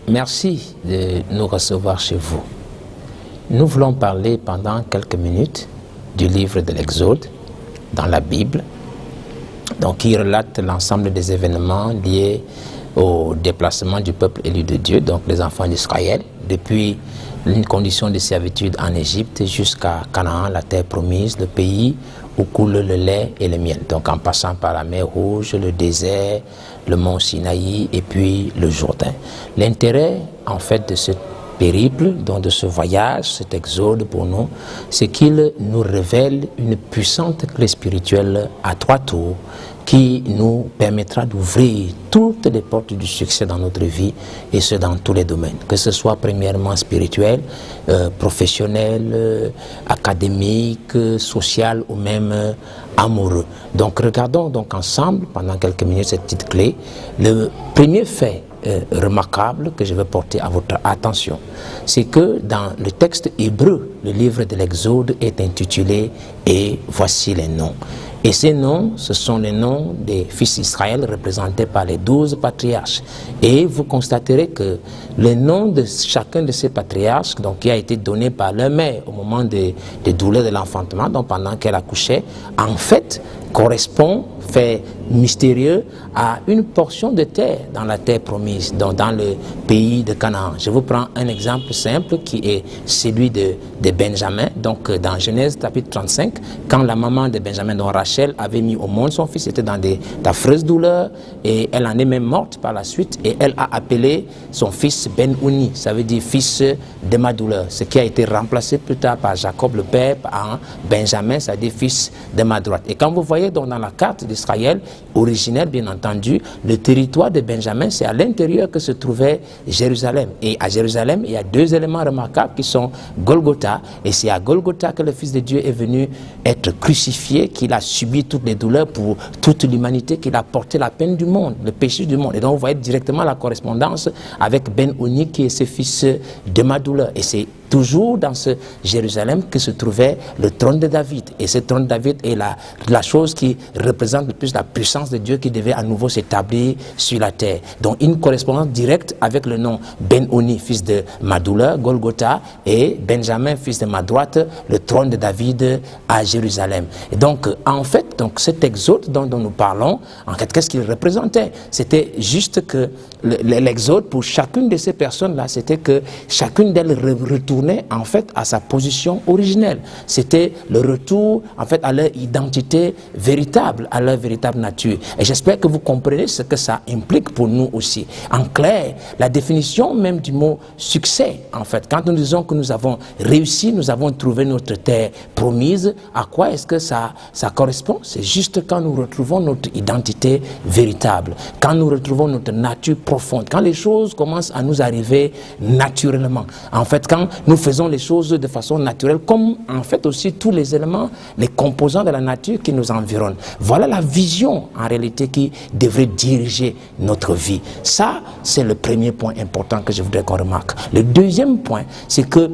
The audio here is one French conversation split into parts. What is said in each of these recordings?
Merci de nous recevoir chez vous. Nous voulons parler pendant quelques minutes du livre de l'Exode dans la Bible, donc qui relate l'ensemble des événements liés au déplacement du peuple élu de Dieu, donc les enfants d'Israël, depuis une condition de servitude en Égypte jusqu'à Canaan, la terre promise, le pays où coule le lait et le miel. Donc en passant par la mer Rouge, le désert, le mont Sinaï et puis le Jourdain. L'intérêt en fait de ce périple, donc de ce voyage, cet exode pour nous, c'est qu'il nous révèle une puissante clé spirituelle à 3 tours qui nous permettra d'ouvrir toutes les portes du succès dans notre vie, et ce dans tous les domaines, que ce soit premièrement spirituel, professionnel, académique, social ou même amoureux. Donc regardons donc ensemble pendant quelques minutes cette petite clé. Le premier fait remarquable que je veux porter à votre attention, c'est que dans le texte hébreu, le livre de l'Exode est intitulé « Et voici les noms ». Et ces noms, ce sont les noms des fils d'Israël représentés par les 12 patriarches. Et vous constaterez que le nom de chacun de ces patriarches, donc qui a été donné par leur mère au moment des douleurs de l'enfantement, donc pendant qu'elle accouchait, en fait correspond, fait mystérieux, à une portion de terre dans la terre promise, donc dans le pays de Canaan. Je vous prends un exemple simple qui est celui de Benjamin. Donc dans Genèse chapitre 35, quand la maman de Benjamin, dont Rachel, avait mis au monde son fils, était dans d'affreuses douleurs et elle en est même morte par la suite, et elle a appelé son fils Ben-Oni, ça veut dire fils de ma douleur, ce qui a été remplacé plus tard par Jacob le père en Benjamin, ça veut dire fils de ma droite. Et quand vous voyez donc dans la carte d'Israël originelle, bien entendu, le territoire de Benjamin, c'est à l'intérieur que se trouvait Jérusalem. Et à Jérusalem, il y a 2 éléments remarquables qui sont Golgotha, et c'est à Golgotha que le Fils de Dieu est venu être crucifié, qu'il a subi toutes les douleurs pour toute l'humanité, qu'il a porté la peine du monde, le péché du monde. Et donc vous voyez directement la correspondance avec Ben-Oni, qui est ce fils de ma douleur. Et c'est toujours dans ce Jérusalem que se trouvait le trône de David. Et ce trône de David est la chose qui représente le plus la puissance de Dieu qui devait à nouveau s'établir sur la terre. Donc une correspondance directe avec le nom Ben-Oni, fils de ma douleur, Golgotha, et Benjamin, fils de ma droite, le trône de David à Jérusalem. Et donc en fait, donc cet exode dont nous parlons, en fait, qu'est-ce qu'il représentait? C'était juste que l'exode pour chacune de ces personnes-là, c'était que chacune d'elles retournait en fait à sa position originelle. C'était le retour en fait à leur identité véritable, à leur véritable nature. Et j'espère que vous comprenez ce que ça implique pour nous aussi. En clair, la définition même du mot succès, en fait, quand nous disons que nous avons réussi, nous avons trouvé notre terre promise, à quoi est-ce que ça correspond? C'est juste quand nous retrouvons notre identité véritable, quand nous retrouvons notre nature profonde, quand les choses commencent à nous arriver naturellement. En fait, quand nous faisons les choses de façon naturelle, comme en fait aussi tous les éléments, les composants de la nature qui nous environnent. Voilà la vision en réalité qui devrait diriger notre vie. Ça, c'est le premier point important que je voudrais qu'on remarque. Le deuxième point, c'est que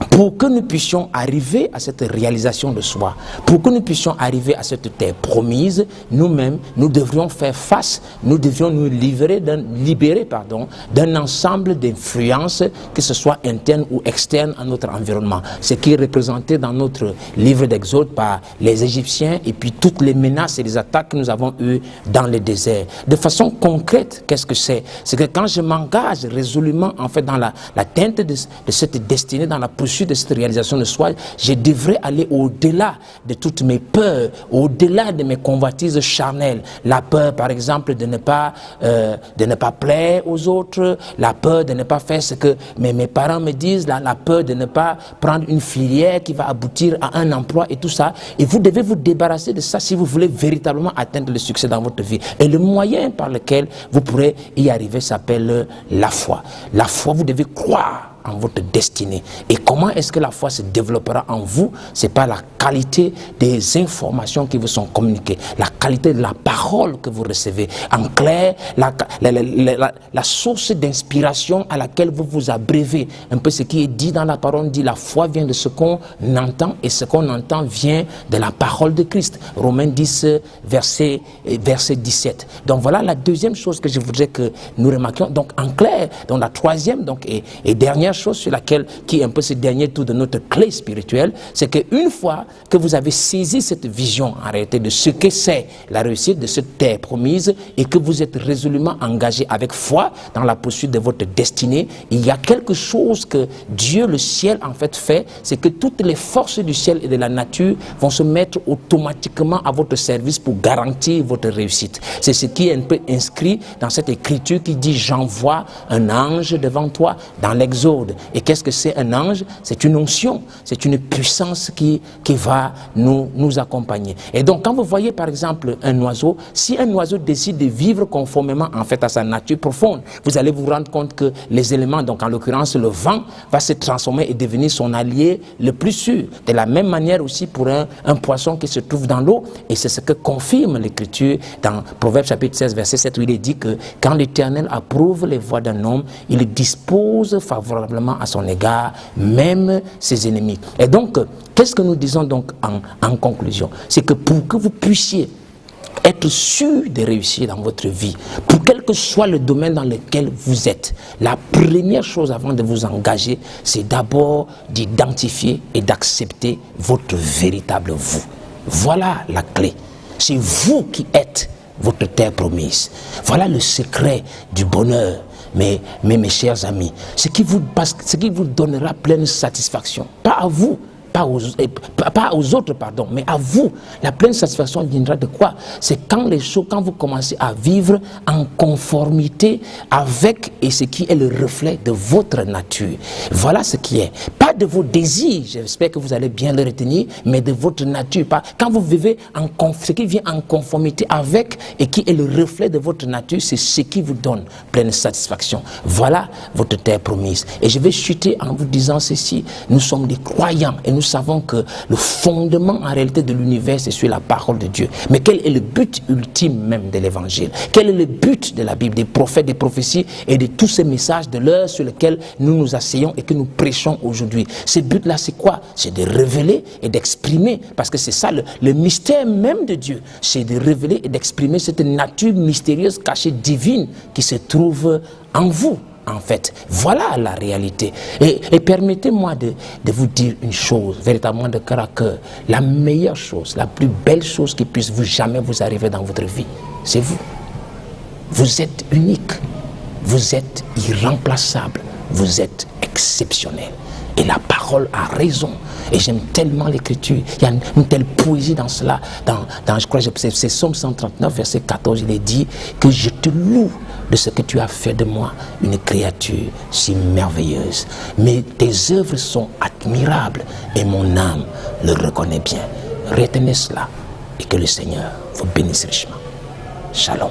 pour que nous puissions arriver à cette réalisation de soi, pour que nous puissions arriver à cette terre promise, nous-mêmes, nous devrions faire face, nous devrions nous libérer d'un ensemble d'influences, que ce soit internes ou externes à notre environnement. Ce qui est représenté dans notre livre d'Exode par les Égyptiens et puis toutes les menaces et les attaques que nous avons eues dans le désert. De façon concrète, qu'est-ce que c'est? C'est que quand je m'engage résolument en fait dans l'atteinte de cette destinée, dans la poursuite de cette réalisation de soi, je devrais aller au-delà de toutes mes peurs, au-delà de mes convoitises charnelles. La peur, par exemple, de ne pas plaire aux autres, la peur de ne pas faire ce que mes parents me disent, la peur de ne pas prendre une filière qui va aboutir à un emploi et tout ça. Et vous devez vous débarrasser de ça si vous voulez véritablement atteindre le succès dans votre vie. Et le moyen par lequel vous pourrez y arriver s'appelle la foi. La foi, vous devez croire en votre destinée. Et comment est-ce que la foi se développera en vous? C'est par la qualité des informations qui vous sont communiquées, la qualité de la parole que vous recevez. En clair, la source d'inspiration à laquelle vous vous abreuvez. Un peu ce qui est dit dans la parole, dit la foi vient de ce qu'on entend, et ce qu'on entend vient de la parole de Christ. Romains 10, verset 17. Donc voilà la deuxième chose que je voudrais que nous remarquions. Donc en clair, donc la troisième et dernière chose sur laquelle, qui est un peu ce dernier tour de notre clé spirituelle, c'est qu'une fois que vous avez saisi cette vision en réalité de ce que c'est la réussite de cette terre promise, et que vous êtes résolument engagé avec foi dans la poursuite de votre destinée, il y a quelque chose que Dieu, le ciel, en fait fait, c'est que toutes les forces du ciel et de la nature vont se mettre automatiquement à votre service pour garantir votre réussite. C'est ce qui est un peu inscrit dans cette écriture qui dit: j'envoie un ange devant toi, dans l'Exode. Et qu'est-ce que c'est un ange? C'est une onction, c'est une puissance qui va nous accompagner. Et donc quand vous voyez par exemple un oiseau, si un oiseau décide de vivre conformément en fait à sa nature profonde, vous allez vous rendre compte que les éléments, donc en l'occurrence le vent, va se transformer et devenir son allié le plus sûr. De la même manière aussi pour un poisson qui se trouve dans l'eau, et c'est ce que confirme l'écriture dans Proverbes chapitre 16 verset 7, où il est dit que quand l'Éternel approuve les voies d'un homme, il dispose favorablement à son égard même ses ennemis. Et donc qu'est-ce que nous disons donc en conclusion? C'est que pour que vous puissiez être sûr de réussir dans votre vie, pour quel que soit le domaine dans lequel vous êtes, la première chose avant de vous engager, c'est d'abord d'identifier et d'accepter votre véritable vous. Voilà la clé. C'est vous qui êtes votre terre promise. Voilà le secret du bonheur, mes chers amis. Ce qui vous donnera pleine satisfaction. Pas à vous, pas aux autres, pardon, mais à vous. La pleine satisfaction viendra de quoi? C'est quand vous commencez à vivre en conformité avec et ce qui est le reflet de votre nature. Voilà ce qui est. Pas de vos désirs, j'espère que vous allez bien le retenir, mais de votre nature. Quand vous vivez ce qui vient en conformité avec et qui est le reflet de votre nature, c'est ce qui vous donne pleine satisfaction. Voilà votre terre promise. Et je vais chuter en vous disant ceci: nous sommes des croyants et nous savons que le fondement en réalité de l'univers, c'est sur la parole de Dieu. Mais quel est le but ultime même de l'évangile? Quel est le but de la Bible, des prophètes, des prophéties et de tous ces messages de l'heure sur lesquels nous nous asseyons et que nous prêchons aujourd'hui? Ce but-là, c'est quoi? C'est de révéler et d'exprimer, parce que c'est ça le mystère même de Dieu, c'est de révéler et d'exprimer cette nature mystérieuse, cachée, divine qui se trouve en vous. En fait, voilà la réalité. Et permettez-moi de vous dire une chose, véritablement de cœur à cœur. La meilleure chose, la plus belle chose qui puisse jamais vous arriver dans votre vie, c'est vous. Vous êtes unique, vous êtes irremplaçable, vous êtes exceptionnel. Et la parole a raison. Et j'aime tellement l'écriture. Il y a une telle poésie dans cela. Je crois que c'est Psaume 139, verset 14. Il est dit que je te loue de ce que tu as fait de moi une créature si merveilleuse. Mais tes œuvres sont admirables et mon âme le reconnaît bien. Retenez cela et que le Seigneur vous bénisse richement. Shalom.